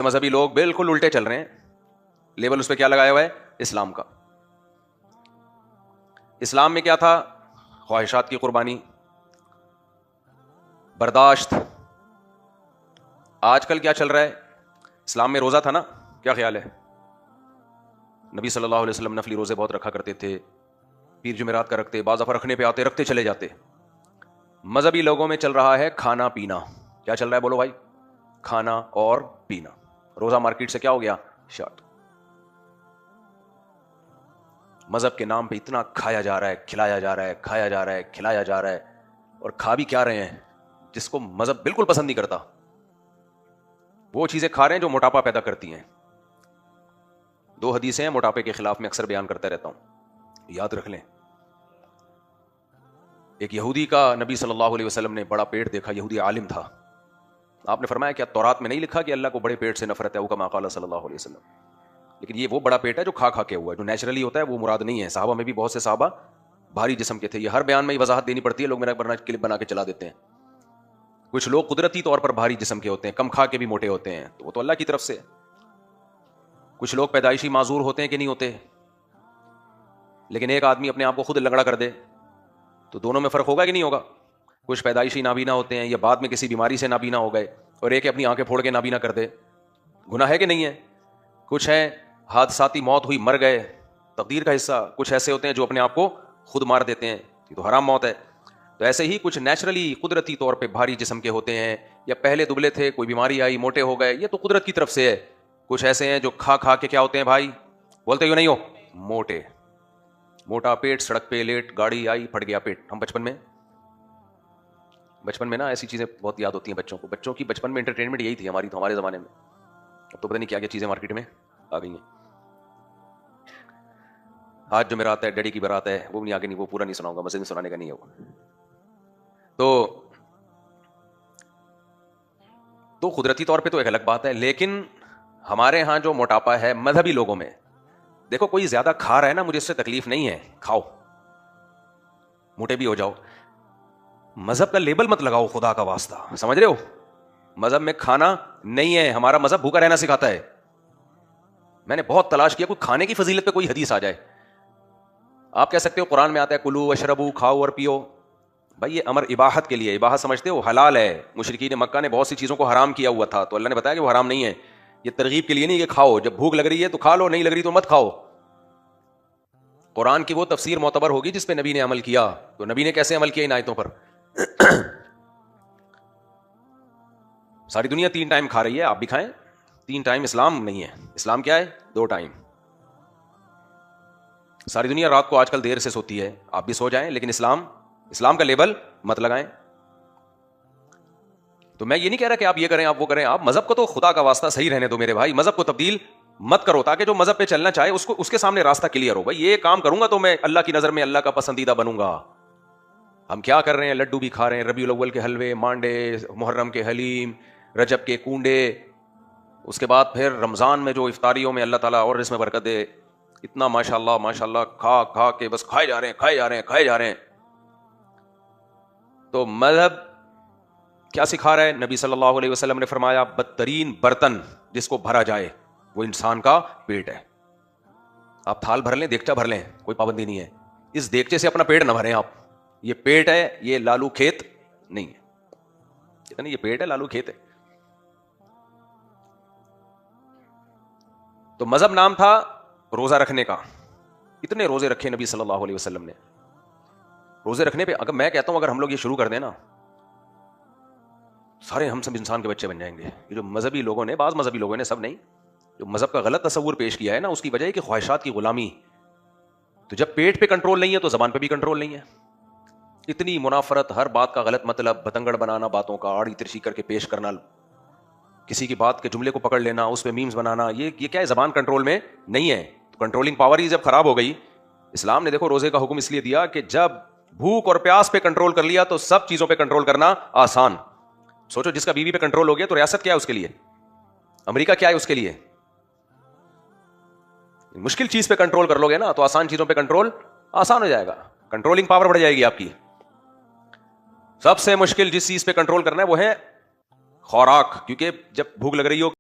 مذہبی لوگ بالکل الٹے چل رہے ہیں. لیبل اس پہ کیا لگایا ہوا ہے؟ اسلام کا. اسلام میں کیا تھا؟ خواہشات کی قربانی، برداشت. آج کل کیا چل رہا ہے؟ اسلام میں روزہ تھا نا، کیا خیال ہے؟ نبی صلی اللہ علیہ وسلم نفلی روزے بہت رکھا کرتے تھے، پیر جمعرات کا رکھتے، بعض دفعہ رکھنے پہ آتے، رکھتے چلے جاتے. مذہبی لوگوں میں چل رہا ہے کھانا پینا. کیا چل رہا ہے بولو بھائی؟ کھانا اور پینا. روزہ مارکیٹ سے کیا ہو گیا؟ شارٹ. مذہب کے نام پہ اتنا کھایا جا رہا ہے، کھلایا جا رہا ہے، کھایا جا رہا ہے، کھلایا جا رہا ہے. اور کھا بھی کیا رہے ہیں جس کو مذہب بالکل پسند نہیں کرتا. وہ چیزیں کھا رہے ہیں جو موٹاپا پیدا کرتی ہیں. 2 حدیثیں ہیں موٹاپے کے خلاف، میں اکثر بیان کرتا رہتا ہوں، یاد رکھ لیں. ایک یہودی کا نبی صلی اللہ علیہ وسلم نے بڑا پیٹ دیکھا. یہودی عالم تھا. آپ نے فرمایا کیا تورات میں نہیں لکھا کہ اللہ کو بڑے پیٹ سے نفرت ہے؟ کما قال صلی اللہ علیہ وسلم. لیکن یہ وہ بڑا پیٹ ہے جو کھا کھا کے ہوا ہے، جو نیچرلی ہوتا ہے وہ مراد نہیں ہے. صحابہ میں بھی بہت سے صحابہ بھاری جسم کے تھے. یہ ہر بیان میں ہی وضاحت دینی پڑتی ہے، لوگ میرا کلپ بنا کے چلا دیتے ہیں. کچھ لوگ قدرتی طور پر بھاری جسم کے ہوتے ہیں، کم کھا کے بھی موٹے ہوتے ہیں، تو وہ تو اللہ کی طرف سے. کچھ لوگ پیدائشی معذور ہوتے ہیں کہ نہیں ہوتے. لیکن ایک آدمی اپنے آپ کو خود لنگڑا کر دے تو دونوں میں فرق ہوگا کہ نہیں ہوگا؟ کچھ پیدائشی نابینا ہوتے ہیں یا بعد میں کسی بیماری سے نابینا ہو گئے، اور ایک اپنی آنکھیں پھوڑ کے نابینا کر دے. گناہ ہے کہ نہیں ہے؟ کچھ ہیں حادثاتی موت ہوئی، مر گئے، تقدیر کا حصہ. کچھ ایسے ہوتے ہیں جو اپنے آپ کو خود مار دیتے ہیں، یہ تو حرام موت ہے. تو ایسے ہی کچھ نیچرلی قدرتی طور پہ بھاری جسم کے ہوتے ہیں، یا پہلے دبلے تھے، کوئی بیماری آئی، موٹے ہو گئے، یہ تو قدرت کی طرف سے ہے. کچھ ایسے ہیں جو کھا کھا کے کیا ہوتے ہیں بھائی؟ بولتے ہو نہیں ہو؟ موٹے. موٹا پیٹ، سڑک پہ لیٹ، گاڑی آئی، پھٹ گیا پیٹ. ہم بچپن میں نا ایسی چیزیں بہت یاد ہوتی ہیں بچوں کو. بچوں کی بچپن میں انٹرٹینمنٹ یہی تھی ہماری، تو ہمارے زمانے میں. اب تو پتہ نہیں کیا کیا چیزیں مارکیٹ میں آ گئی ہیں. آج جو میرا آتا ہے ڈیڈی کی برات ہے، وہ نہیں آگے نہیں، وہ پورا نہیں سناؤں گا، مسجد میں سنانے کا نہیں ہے وہ. تو قدرتی طور پہ تو ایک الگ بات ہے. لیکن ہمارے ہاں جو موٹاپا ہے مذہبی لوگوں میں، دیکھو کوئی زیادہ کھا رہا ہے نا، مجھے اس سے تکلیف نہیں ہے، کھاؤ، موٹے بھی ہو جاؤ. مذہب کا لیبل مت لگاؤ خدا کا واسطہ، سمجھ رہے ہو؟ مذہب میں کھانا نہیں ہے. ہمارا مذہب بھوکا رہنا سکھاتا ہے. میں نے بہت تلاش کیا کوئی کھانے کی فضیلت پہ کوئی حدیث آ جائے. آپ کہہ سکتے ہو قرآن میں آتا ہے کلو واشربو، کھاؤ اور پیو. بھائی یہ امر اباحت کے لیے، اباحت سمجھتے ہو؟ حلال ہے. مشرکین مکہ نے بہت سی چیزوں کو حرام کیا ہوا تھا، تو اللہ نے بتایا کہ وہ حرام نہیں ہے. یہ ترغیب کے لیے نہیں کہ کھاؤ، جب بھوک لگ رہی ہے تو کھا لو، نہیں لگ رہی تو مت کھاؤ. قرآن کی وہ تفسیر معتبر ہوگی جس پہ نبی نے عمل کیا. تو نبی نے کیسے عمل کیا ان آیتوں پر؟ ساری دنیا 3 ٹائم کھا رہی ہے، آپ بھی کھائیں. 3 ٹائم اسلام نہیں ہے. اسلام کیا ہے؟ 2 ٹائم. ساری دنیا رات کو آج کل دیر سے سوتی ہے، آپ بھی سو جائیں، لیکن اسلام کا لیبل مت لگائیں. تو میں یہ نہیں کہہ رہا کہ آپ یہ کریں، آپ وہ کریں. آپ مذہب کو تو خدا کا واسطہ صحیح رہنے دو میرے بھائی. مذہب کو تبدیل مت کرو، تاکہ جو مذہب پہ چلنا چاہے اس کے سامنے راستہ کلیئر ہو. بھائی یہ کام کروں گا تو میں اللہ کی نظر میں اللہ کا پسندیدہ بنوں گا. ہم کیا کر رہے ہیں؟ لڈو بھی کھا رہے ہیں، ربیع الاول کے حلوے، مانڈے، محرم کے حلیم، رجب کے کونڈے، اس کے بعد پھر رمضان میں جو افطاریوں میں اللہ تعالیٰ اور اس میں برکت دے. اتنا ماشاءاللہ کھا کھا کے بس کھائے جا رہے ہیں. تو مذہب کیا سکھا رہا ہے؟ نبی صلی اللہ علیہ وسلم نے فرمایا بدترین برتن جس کو بھرا جائے وہ انسان کا پیٹ ہے. آپ تھال بھر لیں، دیگچہ بھر لیں، کوئی پابندی نہیں ہے. اس دیگچے سے اپنا پیٹ نہ بھریں آپ. یہ پیٹ ہے، یہ لالو کھیت نہیں ہے. کہتے نہیں یہ پیٹ ہے، لالو کھیت ہے. تو مذہب نام تھا روزہ رکھنے کا. اتنے روزے رکھے نبی صلی اللہ علیہ وسلم نے. روزے رکھنے پہ اگر میں کہتا ہوں اگر ہم لوگ یہ شروع کر دیں نا، سارے ہم سب انسان کے بچے بن جائیں گے. یہ جو مذہبی لوگوں نے، بعض مذہبی لوگوں نے، سب نہیں، جو مذہب کا غلط تصور پیش کیا ہے نا، اس کی وجہ ہے کہ خواہشات کی غلامی. تو جب پیٹ پہ کنٹرول نہیں ہے تو زبان پہ بھی کنٹرول نہیں ہے. اتنی منافرت، ہر بات کا غلط مطلب، بتنگڑ بنانا، باتوں کا آڑی ترچی کر کے پیش کرنا، کسی کی بات کے جملے کو پکڑ لینا، اس پہ میمز بنانا، یہ کیا ہے؟ زبان کنٹرول میں نہیں ہے. تو کنٹرولنگ پاور ہی جب خراب ہو گئی. اسلام نے دیکھو روزے کا حکم اس لیے دیا کہ جب بھوک اور پیاس پہ کنٹرول کر لیا تو سب چیزوں پہ کنٹرول کرنا آسان. سوچو جس کا بیوی پہ کنٹرول ہو گیا تو ریاست کیا ہے اس کے لیے؟ امریکہ کیا ہے اس کے لیے؟ مشکل چیز پہ کنٹرول کر لو گے نا تو آسان چیزوں پہ کنٹرول آسان ہو جائے گا. کنٹرولنگ پاور بڑھ جائے گی آپ کی. سب سے مشکل جس چیز پہ کنٹرول کرنا ہے وہ ہے خوراک، کیونکہ جب بھوک لگ رہی ہو